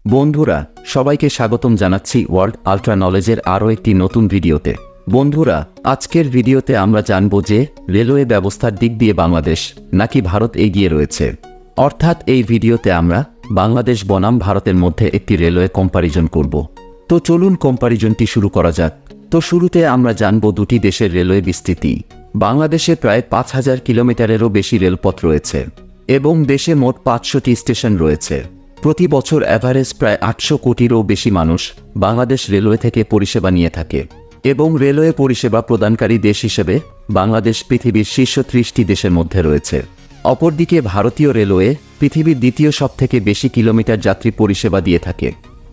বন্ধুরা, সবাইকে স্বাগতম জানাচ্ছি ওয়ার্ল্ড আল্ট্রা নলেজের আরও একটি নতুন ভিডিওতে। বন্ধুরা, আজকের ভিডিওতে আমরা জানব যে রেলওয়ে ব্যবস্থার দিক দিয়ে বাংলাদেশ নাকি ভারত এগিয়ে রয়েছে। অর্থাৎ এই ভিডিওতে আমরা বাংলাদেশ বনাম ভারতের মধ্যে একটি রেলওয়ে কম্প্যারিজন করব। তো চলুন কম্প্যারিজনটি শুরু করা যাক। তো শুরুতে আমরা জানব দুটি দেশের রেলওয়ে বিস্তৃতি। বাংলাদেশে প্রায় ৫,০০০ কিলোমিটারেরও বেশি রেলপথ রয়েছে এবং দেশে মোট ৫০০টি স্টেশন রয়েছে। প্রতি বছর অ্যাভারেজ প্রায় ৮০০ কোটিরও বেশি মানুষ বাংলাদেশ রেলওয়ে থেকে পরিষেবা নিয়ে থাকে এবং রেলওয়ে পরিষেবা প্রদানকারী দেশ হিসেবে বাংলাদেশ পৃথিবীর শীর্ষ ৩০টি দেশের মধ্যে রয়েছে। অপরদিকে ভারতীয় রেলওয়ে পৃথিবীর দ্বিতীয় সবথেকে বেশি কিলোমিটার যাত্রী পরিষেবা দিয়ে থাকে।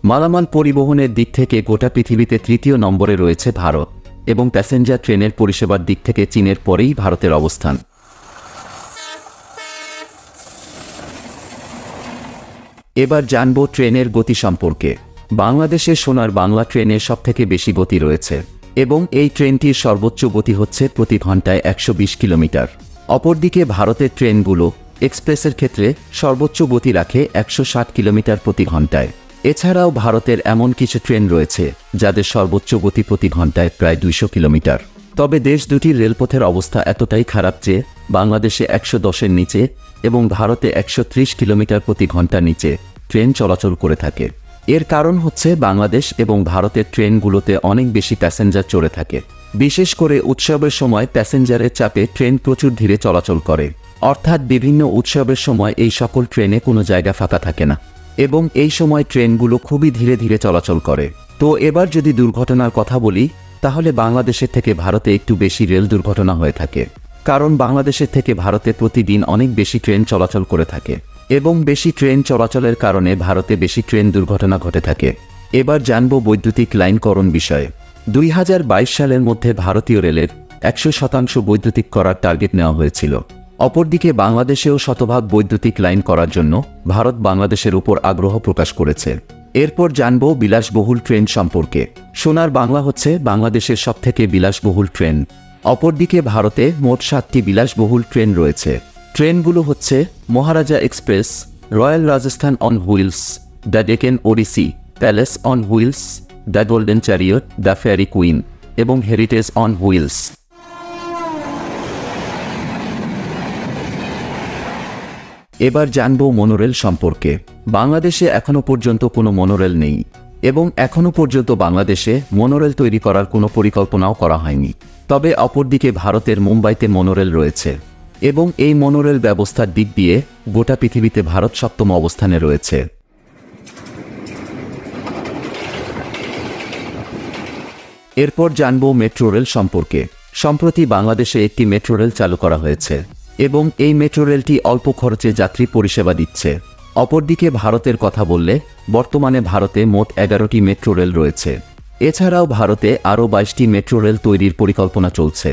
মালামাল পরিবহনের দিক থেকে গোটা পৃথিবীতে তৃতীয় নম্বরে রয়েছে ভারত এবং প্যাসেঞ্জার ট্রেনের পরিষেবার দিক থেকে চীনের পরেই ভারতের অবস্থান। এবার জানব ট্রেনের গতি সম্পর্কে। বাংলাদেশে সোনার বাংলা ট্রেনের সবথেকে বেশি গতি রয়েছে এবং এই ট্রেনটির সর্বোচ্চ গতি হচ্ছে প্রতি ঘন্টায় ১২০ কিলোমিটার। অপরদিকে ভারতের ট্রেনগুলো এক্সপ্রেসের ক্ষেত্রে সর্বোচ্চ গতি রাখে ১৬০ কিলোমিটার প্রতি ঘন্টায়। এছাড়াও ভারতের এমন কিছু ট্রেন রয়েছে যাদের সর্বোচ্চ গতি প্রতি ঘন্টায় প্রায় ২০০ কিলোমিটার। তবে দেশ দুটির রেলপথের অবস্থা এতটাই খারাপ যে বাংলাদেশে ১১০-এর নিচে এবং ভারতে ১৩০ কিলোমিটার প্রতি ঘন্টার নিচে ট্রেন চলাচল করে থাকে। এর কারণ হচ্ছে বাংলাদেশ এবং ভারতের ট্রেনগুলোতে অনেক বেশি প্যাসেঞ্জার চড়ে থাকে। বিশেষ করে উৎসবের সময় প্যাসেঞ্জারের চাপে ট্রেন প্রচুর ধীরে চলাচল করে। অর্থাৎ বিভিন্ন উৎসবের সময় এই সকল ট্রেনে কোনো জায়গা ফাঁকা থাকে না এবং এই সময় ট্রেনগুলো খুবই ধীরে ধীরে চলাচল করে। তো এবার যদি দুর্ঘটনার কথা বলি, তাহলে বাংলাদেশের থেকে ভারতে একটু বেশি রেল দুর্ঘটনা হয়ে থাকে, কারণ বাংলাদেশের থেকে ভারতে প্রতিদিন অনেক বেশি ট্রেন চলাচল করে থাকে এবং বেশি ট্রেন চলাচলের কারণে ভারতে বেশি ট্রেন দুর্ঘটনা ঘটে থাকে। এবার জানব বৈদ্যুতিক লাইনকরণ বিষয়ে। ২০২২ সালের মধ্যে ভারতীয় রেলের ১০০% বৈদ্যুতিক করার টার্গেট নেওয়া হয়েছিল। অপরদিকে বাংলাদেশেও শতভাগ বৈদ্যুতিক লাইন করার জন্য ভারত বাংলাদেশের উপর আগ্রহ প্রকাশ করেছে। এরপর জানব বিলাসবহুল ট্রেন সম্পর্কে। সোনার বাংলা হচ্ছে বাংলাদেশের সবথেকে বিলাসবহুল ট্রেন। অপরদিকে ভারতে মোট ৭টি বিলাসবহুল ট্রেন রয়েছে। ট্রেনগুলো হচ্ছে Maharaja express, royal Rajasthan on wheels, the Deccan odyssey, palace on wheels, the golden chariot, the fairy queen এবং হেরিটেজ অন হুইলস। এবার জানব মনোরেল সম্পর্কে। বাংলাদেশে এখনও পর্যন্ত কোনো মনোরেল নেই এবং এখনও পর্যন্ত বাংলাদেশে মনোরেল তৈরি করার কোনো পরিকল্পনাও করা হয়নি। তবে অপরদিকে ভারতের মুম্বাইতে মনোরেল রয়েছে এবং এই মনোরেল ব্যবস্থার দিক দিয়ে গোটা পৃথিবীতে ভারত ৭ম অবস্থানে রয়েছে। এরপর জানব মেট্রো রেল সম্পর্কে। সম্প্রতি বাংলাদেশে একটি মেট্রো রেল চালু করা হয়েছে এবং এই মেট্রো রেলটি অল্প খরচে যাত্রী পরিষেবা দিচ্ছে। অপরদিকে ভারতের কথা বললে বর্তমানে ভারতে মোট ১১টি মেট্রো রেল রয়েছে। এছাড়াও ভারতে আরও ২২টি মেট্রো রেল তৈরির পরিকল্পনা চলছে।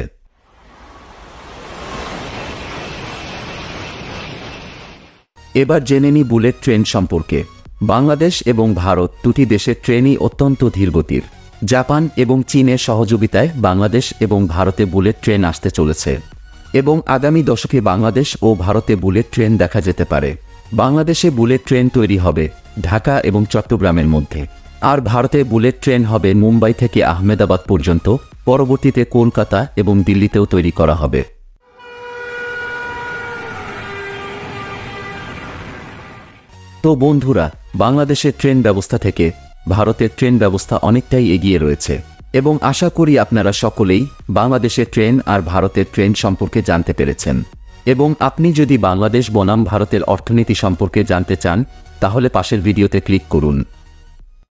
এবার জেনে নিই বুলেট ট্রেন সম্পর্কে। বাংলাদেশ এবং ভারত দুটি দেশের ট্রেনই অত্যন্ত ধীরগতির। জাপান এবং চীনের সহযোগিতায় বাংলাদেশ এবং ভারতে বুলেট ট্রেন আসতে চলেছে এবং আগামী দশকে বাংলাদেশ ও ভারতে বুলেট ট্রেন দেখা যেতে পারে। বাংলাদেশে বুলেট ট্রেন তৈরি হবে ঢাকা এবং চট্টগ্রামের মধ্যে, আর ভারতে বুলেট ট্রেন হবে মুম্বাই থেকে আহমেদাবাদ পর্যন্ত। পরবর্তীতে কলকাতা এবং দিল্লিতেও তৈরি করা হবে। তো বন্ধুরা, বাংলাদেশের ট্রেন ব্যবস্থা থেকে ভারতের ট্রেন ব্যবস্থা অনেকটাই এগিয়ে রয়েছে এবং আশা করি আপনারা সকলেই বাংলাদেশের ট্রেন আর ভারতের ট্রেন সম্পর্কে জানতে পেরেছেন। এবং আপনি যদি বাংলাদেশ বনাম ভারতের অর্থনীতি সম্পর্কে জানতে চান, তাহলে পাশের ভিডিওতে ক্লিক করুন।